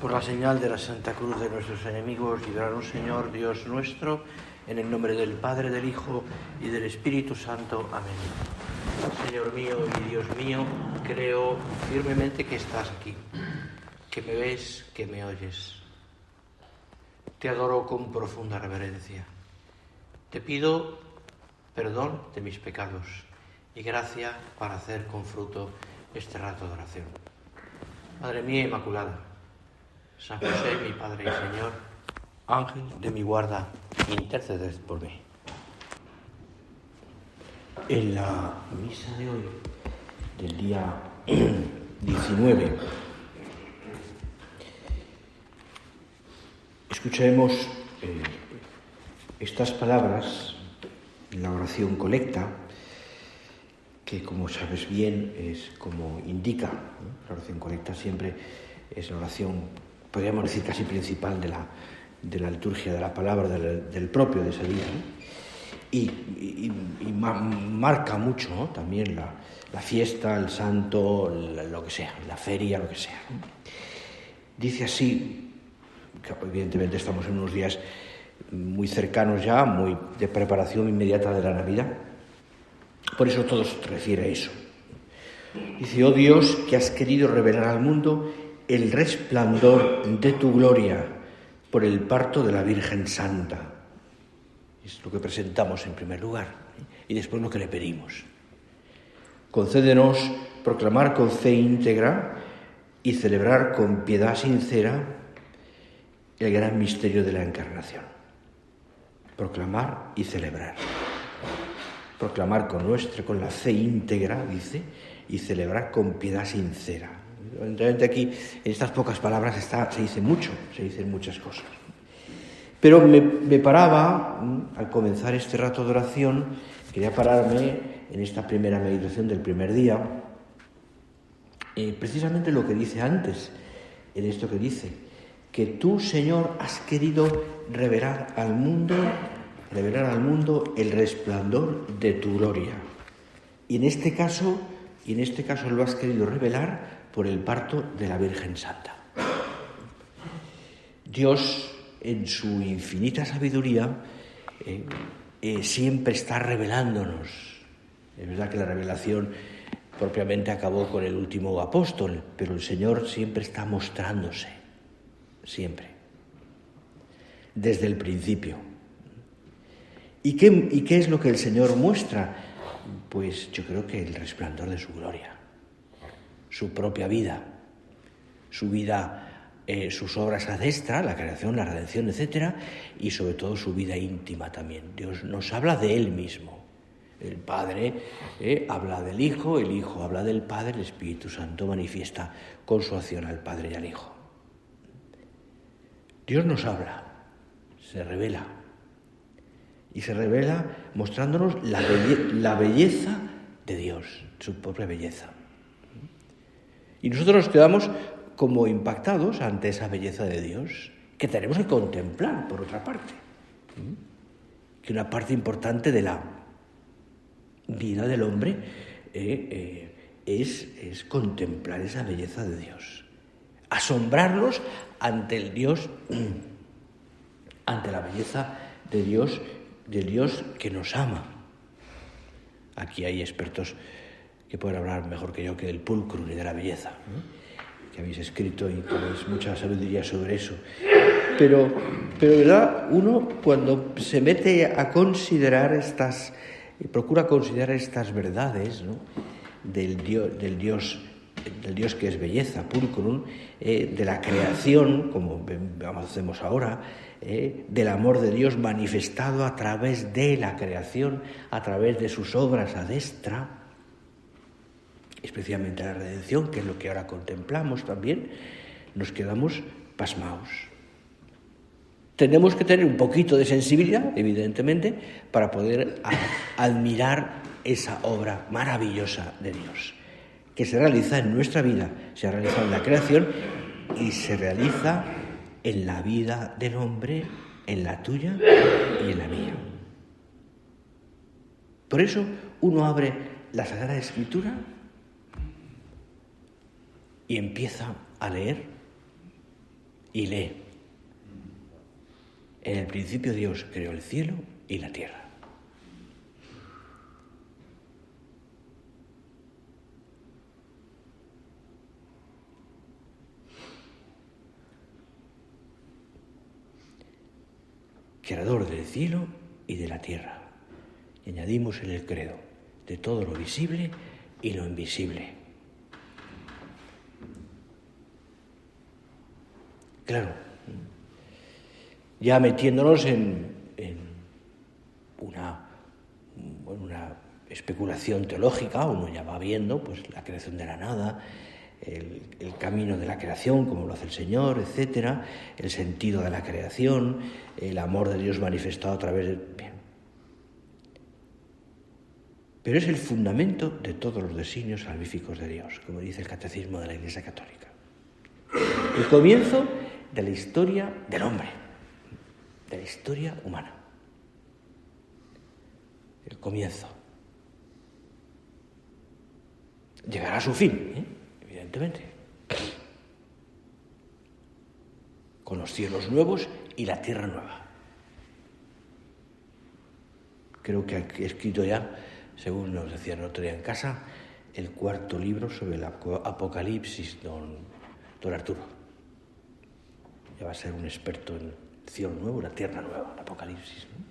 Por la señal de la Santa Cruz de nuestros enemigos, líbranos, Señor, Dios nuestro, en el nombre del Padre, del Hijo y del Espíritu Santo. Amén. Señor mío y Dios mío, creo firmemente que estás aquí, que me ves, que me oyes. Te adoro con profunda reverencia. Te pido perdón de mis pecados y gracia para hacer con fruto este rato de oración. Madre mía Inmaculada, San José, mi Padre y Señor, ángel de mi guarda, interceded por mí. En la misa de hoy, del día 19, escucharemos estas palabras en la oración colecta, que como sabes bien es como indica, ¿no? La oración colecta siempre es la oración, podríamos decir, casi principal de la liturgia de la palabra, del propio de ese día, ¿no? Y marca mucho, ¿no? También la fiesta, el santo, lo que sea, la feria, lo que sea, ¿no? Dice así, que evidentemente estamos en unos días muy cercanos ya, muy de preparación inmediata de la Navidad. Por eso todo se refiere a eso. Dice: oh Dios, que has querido revelar al mundo el resplandor de tu gloria por el parto de la Virgen Santa. Es lo que presentamos en primer lugar, y después lo que le pedimos. Concédenos proclamar con fe íntegra y celebrar con piedad sincera el gran misterio de la Encarnación. Proclamar y celebrar. Proclamar con la fe íntegra, dice, y celebrar con piedad sincera. Evidentemente aquí, en estas pocas palabras, se dice mucho, se dicen muchas cosas. Pero me paraba, al comenzar este rato de oración, quería pararme en esta primera meditación del primer día, precisamente lo que dice antes, en esto que dice, que tú, Señor, has querido revelar al mundo el resplandor de tu gloria. Y en este caso lo has querido revelar por el parto de la Virgen Santa. Dios, en su infinita sabiduría, siempre está revelándonos. Es verdad que la revelación propiamente acabó con el último apóstol, pero el Señor siempre está mostrándose, siempre, desde el principio. ¿Y qué es lo que el Señor muestra? Pues yo creo que el resplandor de su gloria, su propia vida, sus obras a destra, la creación, la redención, etc., y sobre todo su vida íntima también. Dios nos habla de Él mismo. El Padre habla del Hijo, el Hijo habla del Padre, el Espíritu Santo manifiesta con su acción al Padre y al Hijo. Dios nos habla, se revela. Y se revela mostrándonos la belleza de Dios, su propia belleza. Y nosotros nos quedamos como impactados ante esa belleza de Dios, que tenemos que contemplar, por otra parte. Que una parte importante de la vida del hombre es contemplar esa belleza de Dios. Asombrarnos ante el Dios, ante la belleza de Dios, del Dios que nos ama. Aquí hay expertos que pueden hablar mejor que yo que del pulcrum y de la belleza, ¿no? Que habéis escrito y tenéis mucha sabiduría sobre eso. Pero ¿verdad? Uno cuando se mete a considerar procura considerar estas verdades, ¿no? del Dios que es belleza, pulcrum, de la creación, como hacemos ahora, del amor de Dios manifestado a través de la creación, a través de sus obras a destra, especialmente la redención, que es lo que ahora contemplamos también, nos quedamos pasmaos. Tenemos que tener un poquito de sensibilidad, evidentemente, para poder admirar esa obra maravillosa de Dios, que se realiza en nuestra vida, se ha realizado en la creación y se realiza en la vida del hombre, en la tuya y en la mía. Por eso uno abre la Sagrada Escritura y empieza a leer y lee. En el principio Dios creó el cielo y la tierra. Creador del cielo y de la tierra. Y añadimos en el credo, de todo lo visible y lo invisible. Claro, ya metiéndonos en una especulación teológica, uno ya va viendo pues la creación de la nada, el camino de la creación, como lo hace el Señor, etcétera, el sentido de la creación, el amor de Dios manifestado a través de... Bien. Pero es el fundamento de todos los designios salvíficos de Dios, como dice el Catecismo de la Iglesia Católica. El comienzo de la historia del hombre, de la historia humana. El comienzo. Llegará a su fin, evidentemente. Con los cielos nuevos y la tierra nueva. Creo que he escrito ya, según nos decía el otro día en casa, el 4º libro sobre el Apocalipsis, don Arturo. Ya va a ser un experto en el cielo nuevo, la tierra nueva, el Apocalipsis, ¿no?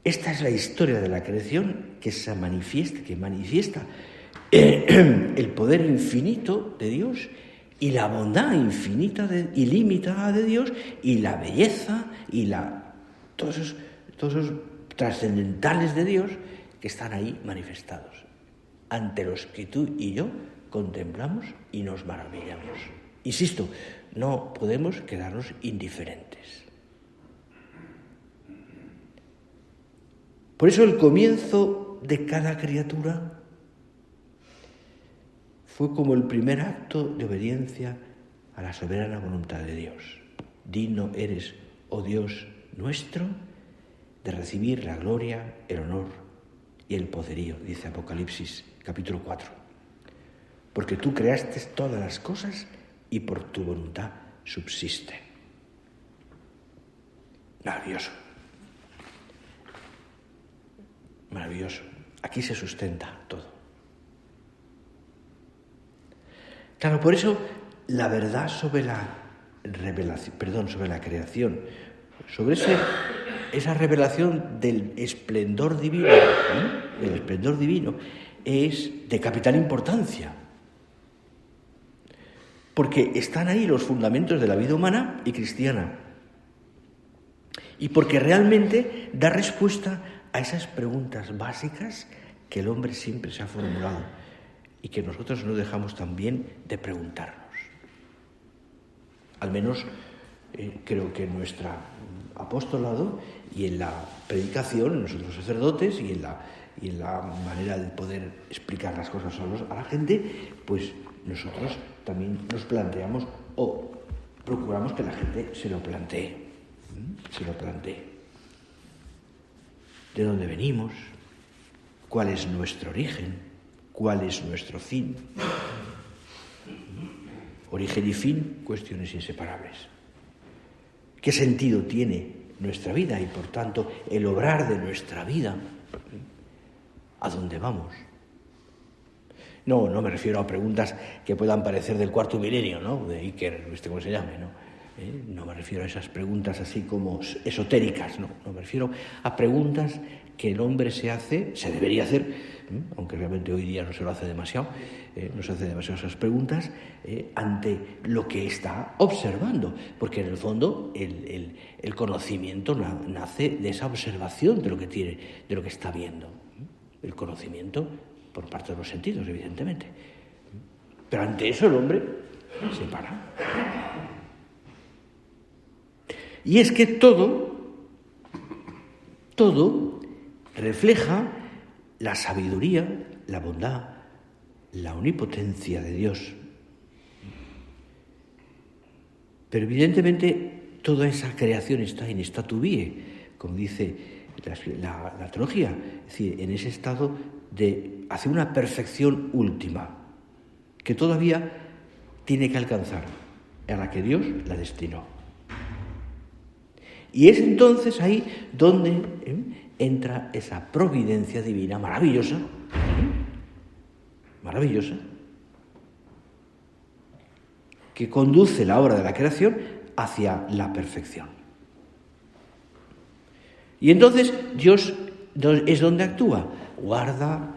Esta es la historia de la creación que manifiesta el poder infinito de Dios y la bondad infinita y ilimitada de Dios y la belleza y todos esos trascendentales de Dios que están ahí manifestados, ante los que tú y yo contemplamos y nos maravillamos. Insisto, no podemos quedarnos indiferentes. Por eso el comienzo de cada criatura fue como el primer acto de obediencia a la soberana voluntad de Dios. Digno eres, oh Dios nuestro, de recibir la gloria, el honor y el poderío, dice Apocalipsis capítulo 4. Porque tú creaste todas las cosas y por tu voluntad subsisten. Maravilloso. Maravilloso. Aquí se sustenta todo. Claro, por eso la verdad sobre la creación, sobre esa revelación del esplendor divino, el esplendor divino es de capital importancia. Porque están ahí los fundamentos de la vida humana y cristiana. Y porque realmente da respuesta a esas preguntas básicas que el hombre siempre se ha formulado y que nosotros no dejamos también de preguntarnos. Al menos creo que en nuestro apostolado y en la predicación, nosotros sacerdotes, y en la manera de poder explicar las cosas a la gente, pues nosotros también nos planteamos o procuramos que la gente se lo plantee. ¿De dónde venimos? ¿Cuál es nuestro origen? ¿Cuál es nuestro fin? Origen y fin, cuestiones inseparables. ¿Qué sentido tiene nuestra vida y, por tanto, el obrar de nuestra vida? ¿A dónde vamos? No me refiero a preguntas que puedan parecer del cuarto milenio, ¿no? De Iker, como se llame, ¿no? No me refiero a esas preguntas así como esotéricas, no me refiero a preguntas que el hombre se debería hacer, aunque realmente hoy día no se lo hace demasiado, no se hace demasiado esas preguntas ante lo que está observando, porque en el fondo el conocimiento nace de esa observación de lo que está viendo, el conocimiento por parte de los sentidos, evidentemente. Pero ante eso el hombre se para. Y es que todo refleja la sabiduría, la bondad, la omnipotencia de Dios. Pero evidentemente toda esa creación está in statu vie, como dice la teología, es decir, en ese estado hacia una perfección última. que todavía tiene que alcanzar, a la que Dios la destinó. Y es entonces ahí donde entra esa providencia divina maravillosa, maravillosa, que conduce la obra de la creación hacia la perfección. Y entonces Dios es donde actúa, guarda,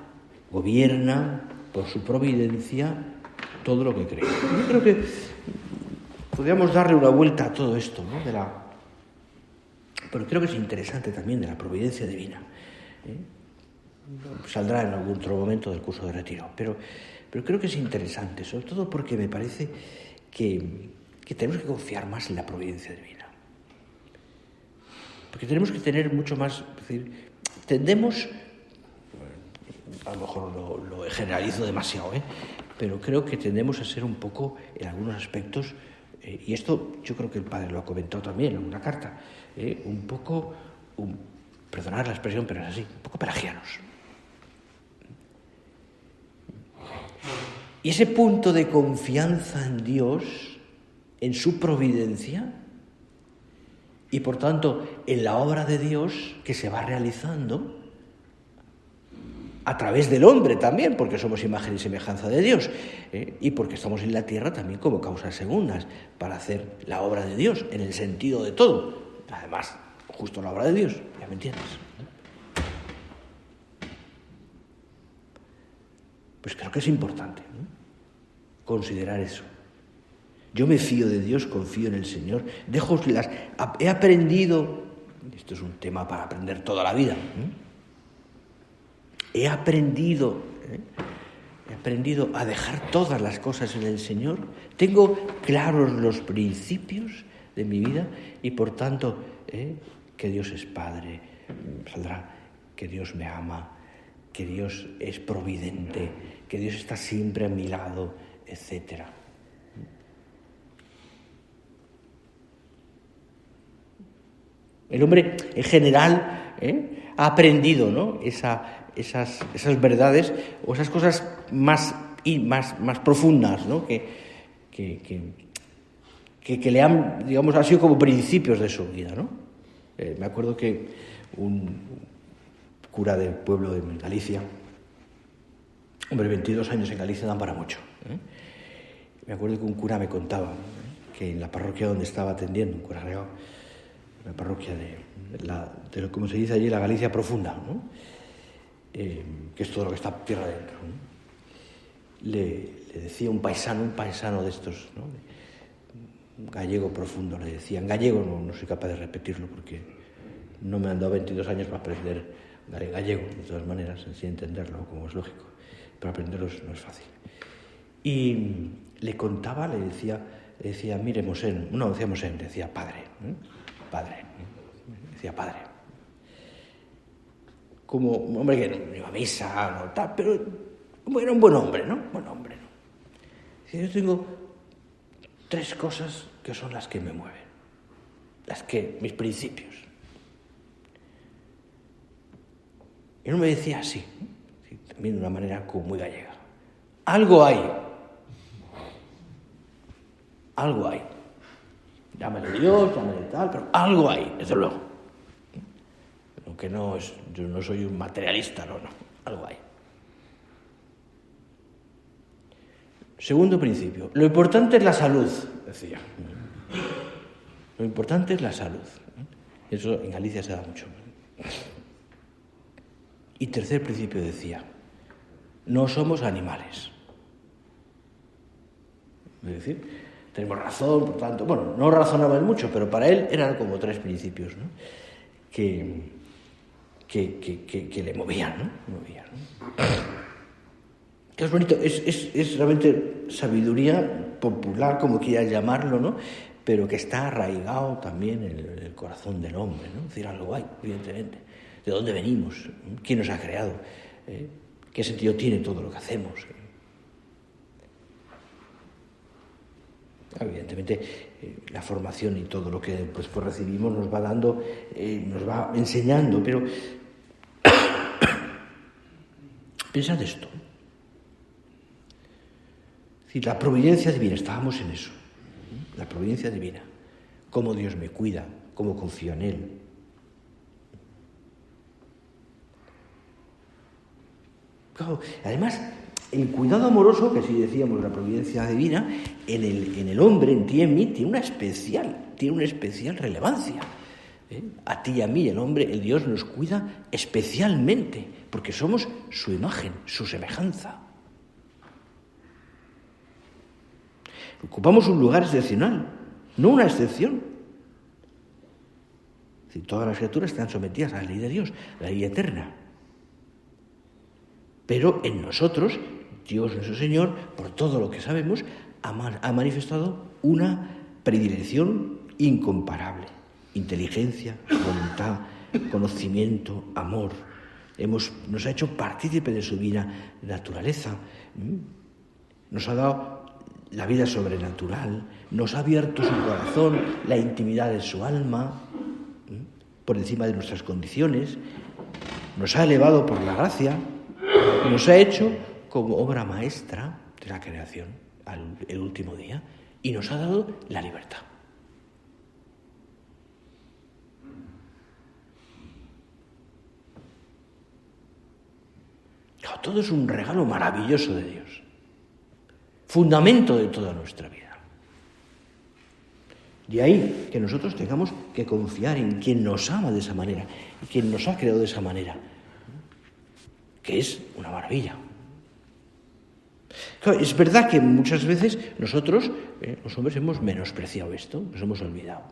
gobierna por su providencia todo lo que cree. Yo creo que podríamos darle una vuelta a todo esto, ¿no? Pero creo que es interesante también de la providencia divina. Saldrá en algún otro momento del curso de retiro, pero creo que es interesante, sobre todo porque me parece que tenemos que confiar más en la providencia divina. Porque tenemos que tener mucho más, es decir, tendemos, a lo mejor lo generalizo demasiado, pero creo que tendemos a ser un poco, en algunos aspectos, y esto yo creo que el padre lo ha comentado también en una carta, un poco, perdonad la expresión, pero es así, un poco pelagianos. Y ese punto de confianza en Dios, en su providencia, y por tanto en la obra de Dios que se va realizando a través del hombre también, porque somos imagen y semejanza de Dios, y porque estamos en la tierra también como causas segundas para hacer la obra de Dios, en el sentido de todo. Además, justo la obra de Dios, ya me entiendes. Pues creo que es importante, ¿no?, considerar eso. Yo me fío de Dios, confío en el Señor, he aprendido, esto es un tema para aprender toda la vida, he aprendido a dejar todas las cosas en el Señor, tengo claros los principios de mi vida y por tanto que Dios es Padre, saldrá que Dios me ama, que Dios es providente, que Dios está siempre a mi lado, etc. El hombre en general ha aprendido, ¿no?, esas verdades o esas cosas más profundas, ¿no?, que le han, digamos, han sido como principios de su vida, ¿no? Me acuerdo que un cura del pueblo de Galicia, 22 años en Galicia dan para mucho. Me acuerdo que un cura me contaba que en la parroquia donde estaba atendiendo, un cura real, la parroquia de lo como se dice allí, la Galicia profunda, ¿no?, que es todo lo que está tierra adentro, ¿no?, le decía un paisano de estos, ¿no?, un gallego profundo, le decía, en gallego no soy capaz de repetirlo porque no me han dado 22 años para aprender gallego, de todas maneras, sin entenderlo, como es lógico, pero aprenderlo no es fácil. Y le contaba, le decía, mire, Mosén, no decía Mosén, decía padre, decía padre. Como un hombre que no iba a misa, no tal, pero era un buen hombre, ¿no? Dice, yo tengo 3 cosas que son las que me mueven, mis principios. Y no me decía así, también de una manera como muy gallega. Algo hay. Llámale Dios, llámale tal, pero algo hay, desde luego. Aunque yo no soy un materialista, no, algo hay. Segundo principio, lo importante es la salud, decía. Lo importante es la salud. Eso en Galicia se da mucho. Y tercer principio decía, no somos animales. Es decir, tenemos razón, por tanto, no razonaba mucho, pero para él eran como 3 principios, ¿no?, que le movían, ¿no? Es bonito, es realmente sabiduría popular, como quieras llamarlo, ¿no?, pero que está arraigado también en el corazón del hombre, ¿no? Es decir, algo hay, evidentemente. ¿De dónde venimos? ¿Quién nos ha creado? ¿Qué sentido tiene todo lo que hacemos? Evidentemente, la formación y todo lo que pues recibimos nos va dando, nos va enseñando, pero pensad esto. Es decir, la providencia divina, estábamos en eso. La providencia divina. Cómo Dios me cuida, cómo confío en Él. Claro, además, el cuidado amoroso, que así decíamos, la providencia divina, en el hombre, en ti y en mí, tiene una especial relevancia. A ti y a mí, el hombre, el Dios nos cuida especialmente, porque somos su imagen, su semejanza. Ocupamos un lugar excepcional, no una excepción. Es decir, todas las criaturas están sometidas a la ley de Dios, a la ley eterna. Pero en nosotros, Dios nuestro Señor, por todo lo que sabemos, ha manifestado una predilección incomparable. Inteligencia, voluntad, conocimiento, amor. Nos ha hecho partícipe de su divina naturaleza. Nos ha dado la vida sobrenatural, nos ha abierto su corazón, la intimidad de su alma, por encima de nuestras condiciones, nos ha elevado por la gracia, nos ha hecho como obra maestra de la creación el último día y nos ha dado la libertad. Claro, todo es un regalo maravilloso de Dios, fundamento de toda nuestra vida. De ahí que nosotros tengamos que confiar en quien nos ama de esa manera y quien nos ha creado de esa manera, que es una maravilla. Claro, es verdad que muchas veces nosotros, los hombres, hemos menospreciado esto, nos hemos olvidado.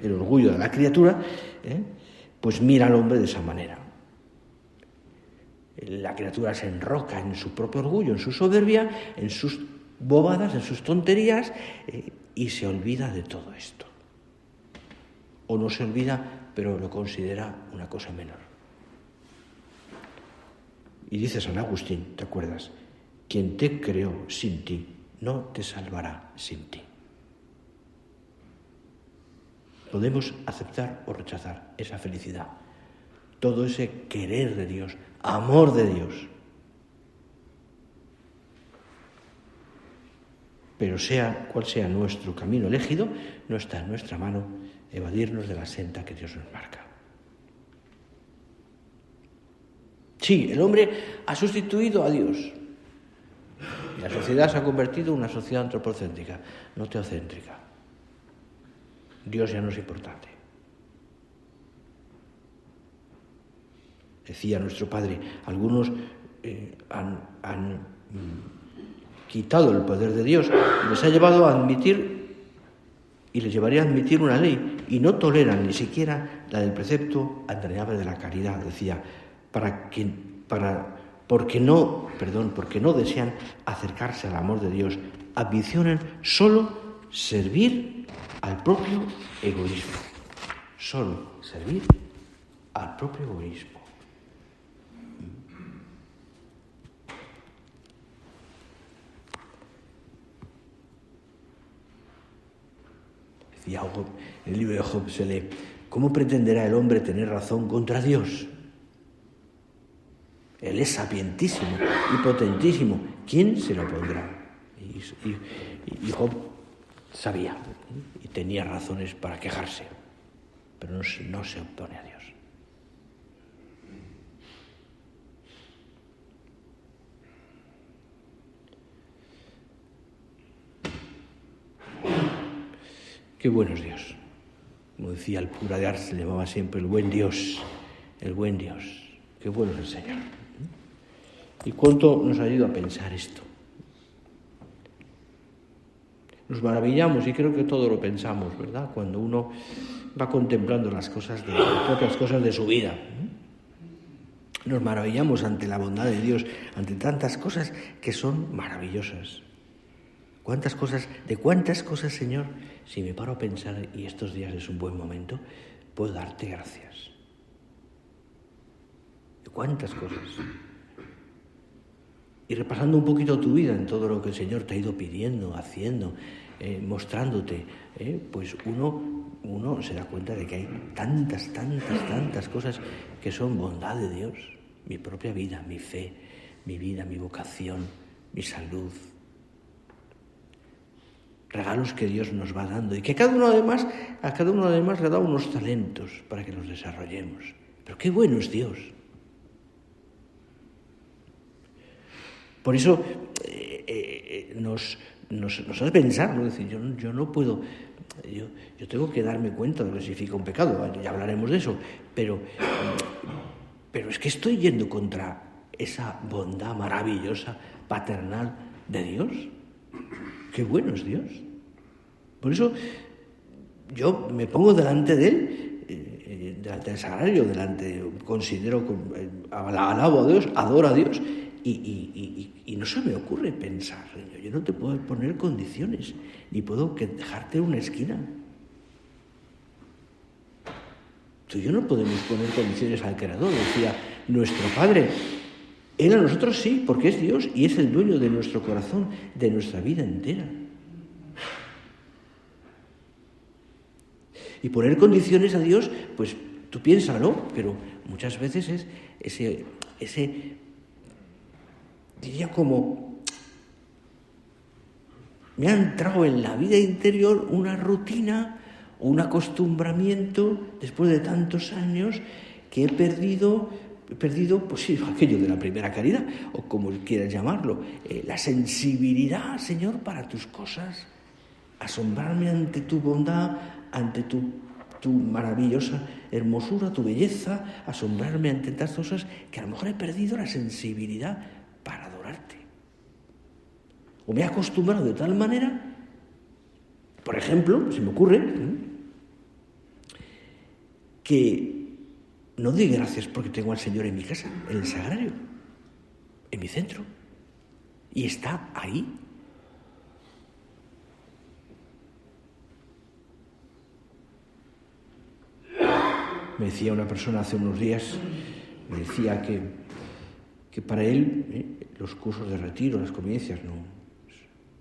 El orgullo de la criatura, pues mira al hombre de esa manera. La criatura se enroca en su propio orgullo, en su soberbia, en sus bobadas, en sus tonterías, y se olvida de todo esto. O no se olvida, pero lo considera una cosa menor. Y dice San Agustín, ¿te acuerdas? Quien te creó sin ti, no te salvará sin ti. Podemos aceptar o rechazar esa felicidad, todo ese querer de Dios, amor de Dios. Pero sea cual sea nuestro camino elegido, no está en nuestra mano evadirnos de la senda que Dios nos marca. Sí, el hombre ha sustituido a Dios. Y la sociedad se ha convertido en una sociedad antropocéntrica, no teocéntrica. Dios ya no es importante. Decía nuestro Padre, algunos han quitado el poder de Dios y les ha llevado a admitir, y les llevaría a admitir una ley, y no toleran ni siquiera la del precepto entrañable de la caridad. Decía, porque no desean acercarse al amor de Dios, ambicionan solo servir al propio egoísmo. Solo servir al propio egoísmo. Decía Job, en el libro de Job se lee, ¿cómo pretenderá el hombre tener razón contra Dios? Él es sapientísimo y potentísimo. ¿Quién se lo pondrá? Y Job sabía y tenía razones para quejarse, pero no se opone a Dios. Qué bueno es Dios. Como decía el cura de Ars, se le llamaba siempre el buen Dios. El buen Dios. Qué bueno es el Señor. ¿Y cuánto nos ayuda a pensar esto? Nos maravillamos, y creo que todo lo pensamos, ¿verdad? Cuando uno va contemplando las propias cosas de su vida. Nos maravillamos ante la bondad de Dios, ante tantas cosas que son maravillosas. ¿De cuántas cosas, Señor, si me paro a pensar, y estos días es un buen momento, puedo darte gracias? ¿De cuántas cosas? Y repasando un poquito tu vida en todo lo que el Señor te ha ido pidiendo, haciendo, mostrándote, pues uno se da cuenta de que hay tantas cosas que son bondad de Dios. Mi propia vida, mi fe, mi vida, mi vocación, mi salud. Regalos que Dios nos va dando y que a cada uno además le da unos talentos para que los desarrollemos. Pero qué bueno es Dios. Por eso nos hace pensar, ¿no? Es decir, yo no puedo, yo tengo que darme cuenta de lo que significa un pecado, ya hablaremos de eso, pero es que estoy yendo contra esa bondad maravillosa, paternal de Dios. Qué bueno es Dios. Por eso yo me pongo delante de Él, delante del sagrario, considero, alabo a Dios, adoro a Dios, y no se me ocurre pensar, yo no te puedo poner condiciones, ni puedo dejarte en una esquina. Tú y yo no podemos poner condiciones al Creador, decía nuestro Padre. Él a nosotros sí, porque es Dios y es el dueño de nuestro corazón, de nuestra vida entera. Y poner condiciones a Dios, pues tú piénsalo, pero muchas veces es ese diría como, me ha entrado en la vida interior una rutina o un acostumbramiento después de tantos años que he perdido, pues sí, aquello de la primera caridad, o como quieras llamarlo, la sensibilidad, Señor, para tus cosas, asombrarme ante tu bondad, ante tu maravillosa hermosura, tu belleza, asombrarme ante tantas cosas que a lo mejor he perdido la sensibilidad para adorarte. O me he acostumbrado de tal manera, por ejemplo, se me ocurre, que no doy gracias porque tengo al Señor en mi casa, en el sagrario, en mi centro, y está ahí. Me decía una persona hace unos días, me decía que para él los cursos de retiro, las convivencias, no,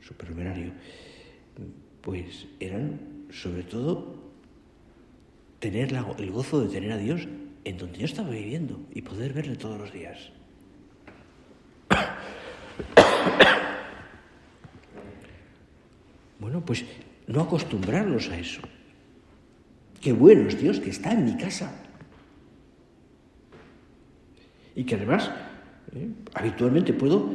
supernumerario, pues eran sobre todo tener el gozo de tener a Dios en donde yo estaba viviendo y poder verle todos los días. Bueno, pues no acostumbrarnos a eso. Qué bueno es Dios que está en mi casa. Y que además, habitualmente puedo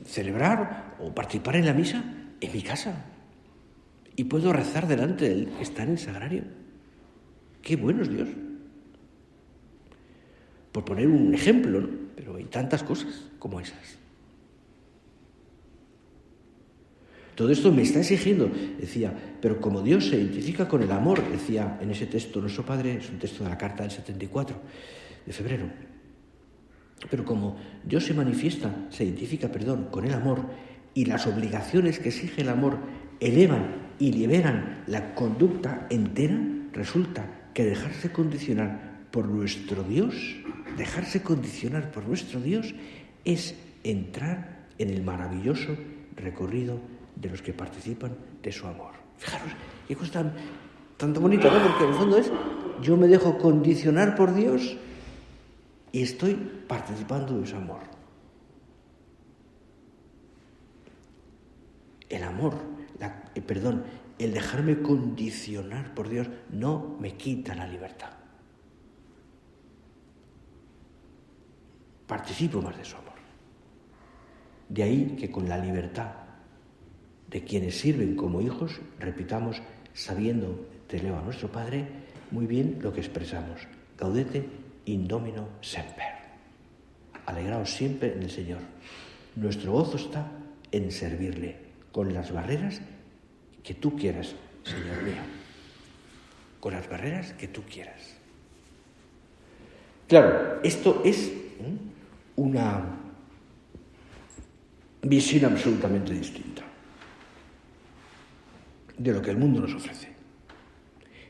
celebrar o participar en la misa en mi casa. Y puedo rezar delante de Él que está en el sagrario. Qué bueno es Dios. Por poner un ejemplo, ¿no? Pero hay tantas cosas como esas. Todo esto me está exigiendo, decía, pero como Dios se identifica con el amor, decía en ese texto nuestro Padre, es un texto de la carta del 74 de febrero, pero como Dios se identifica con el amor, y las obligaciones que exige el amor elevan y liberan la conducta entera, resulta que dejarse condicionar por nuestro Dios es entrar en el maravilloso recorrido de los que participan de su amor. Fijaros, qué cosa tan bonita, ¿no? Porque en el fondo es, yo me dejo condicionar por Dios y estoy participando de su amor. El amor, el dejarme condicionar por Dios no me quita la libertad. Participo más de su amor. De ahí que con la libertad de quienes sirven como hijos, repitamos, sabiendo, te leo a nuestro Padre, muy bien lo que expresamos. Gaudete in Domino semper. Alegraos siempre en el Señor. Nuestro gozo está en servirle con las barreras que tú quieras, Señor mío. Con las barreras que tú quieras. Claro, esto es una visión absolutamente distinta de lo que el mundo nos ofrece.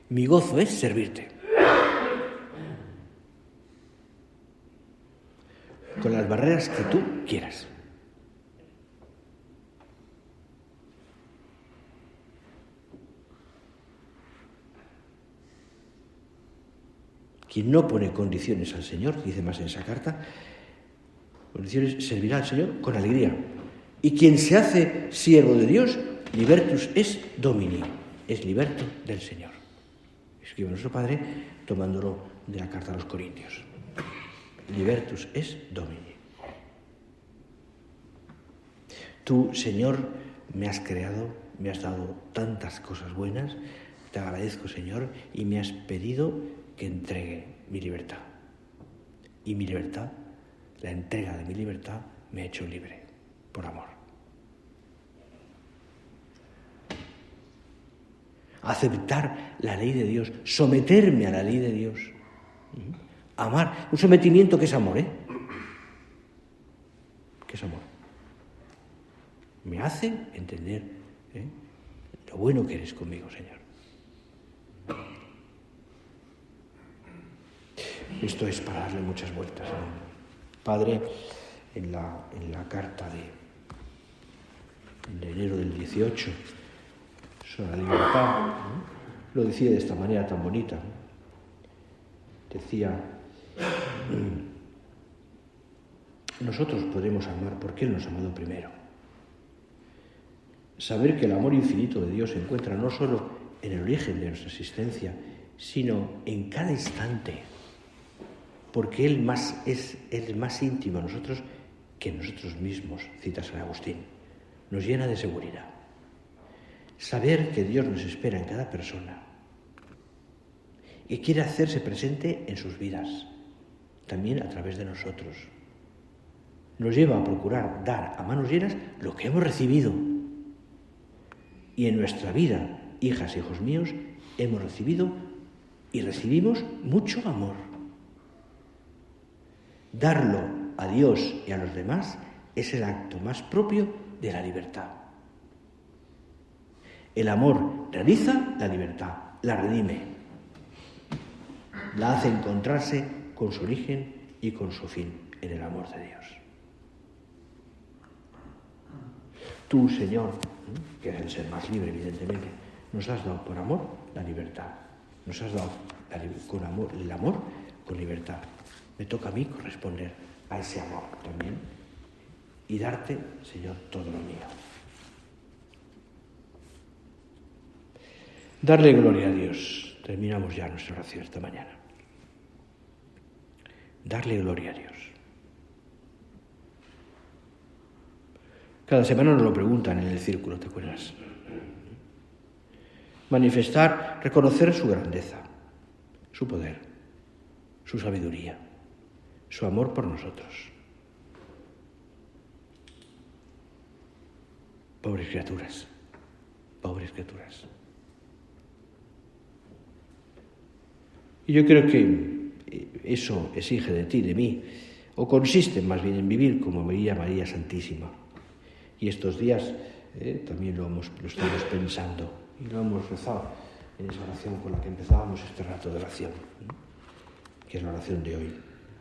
Mi gozo es servirte. Con las barreras que tú quieras. Quien no pone condiciones al Señor, dice más en esa carta, condiciones, servirá al Señor con alegría. Y quien se hace siervo de Dios, libertus es domini, es liberto del Señor. Escribe nuestro Padre tomándolo de la carta a los Corintios. Libertus es domini. Tú, Señor, me has creado, me has dado tantas cosas buenas, te agradezco, Señor, y me has pedido que entregue mi libertad. Y mi libertad, la entrega de mi libertad, me ha hecho libre, por amor. Aceptar la ley de Dios, someterme a la ley de Dios. Amar, un sometimiento que es amor, que es amor. Me hace entender lo bueno que eres conmigo, Señor. Esto es para darle muchas vueltas. Padre, en la carta de enero del 18, sobre la libertad, lo decía de esta manera tan bonita. Decía, nosotros podremos amar porque Él nos ha amado primero. Saber que el amor infinito de Dios se encuentra no solo en el origen de nuestra existencia, sino en cada instante, porque Él es más íntimo a nosotros que nosotros mismos, cita San Agustín, nos llena de seguridad. Saber que Dios nos espera en cada persona y quiere hacerse presente en sus vidas, también a través de nosotros, nos lleva a procurar dar a manos llenas lo que hemos recibido. Y en nuestra vida, hijas, hijos míos, hemos recibido y recibimos mucho amor. Darlo a Dios y a los demás es el acto más propio de la libertad. El amor realiza la libertad, la redime, la hace encontrarse con su origen y con su fin en el amor de Dios. Tú, Señor, que eres el ser más libre, evidentemente, nos has dado por amor la libertad. Nos has dado con amor, el amor con libertad. Me toca a mí corresponder a ese amor también y darte, Señor, todo lo mío. Darle gloria a Dios. Terminamos ya nuestra oración esta mañana. Darle gloria a Dios. Cada semana nos lo preguntan en el círculo, ¿te acuerdas? Manifestar, reconocer su grandeza, su poder, su sabiduría, su amor por nosotros. Pobres criaturas, pobres criaturas. Y yo creo que eso exige de ti, de mí, o consiste más bien en vivir como veía María Santísima. Y estos días también lo estamos pensando y lo hemos rezado en esa oración con la que empezábamos este rato de oración, que es la oración de hoy.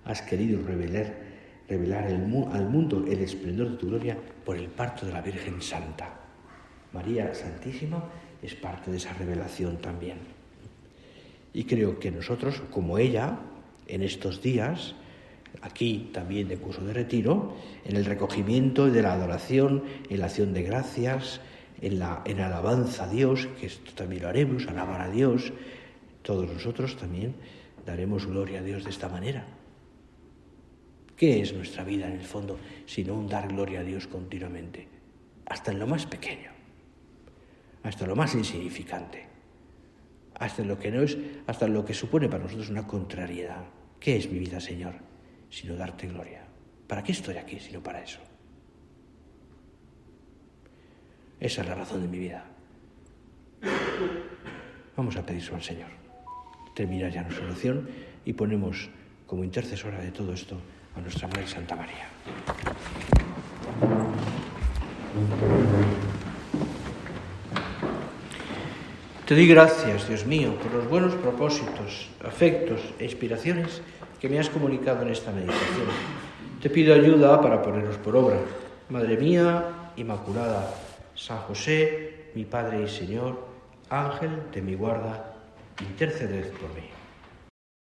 Has querido revelar al mundo el esplendor de tu gloria por el parto de la Virgen Santa. María Santísima es parte de esa revelación también. Y creo que nosotros, como ella, en estos días, aquí también de curso de retiro, en el recogimiento de la adoración, en la acción de gracias, en alabanza a Dios, que esto también lo haremos, alabar a Dios, todos nosotros también daremos gloria a Dios de esta manera. ¿Qué es nuestra vida en el fondo sino un dar gloria a Dios continuamente? Hasta en lo más pequeño, hasta lo más insignificante, hasta lo que supone para nosotros una contrariedad. ¿Qué es mi vida, Señor? Sino darte gloria. ¿Para qué estoy aquí sino para eso? Esa es la razón de mi vida. Vamos a pedírselo al Señor. Terminar ya nuestra oración y ponemos como intercesora de todo esto a nuestra Madre Santa María. Te doy gracias, Dios mío, por los buenos propósitos, afectos e inspiraciones que me has comunicado en esta meditación. Te pido ayuda para ponerlos por obra. Madre mía, Inmaculada, San José, mi Padre y Señor, Ángel de mi guarda, interceded por mí.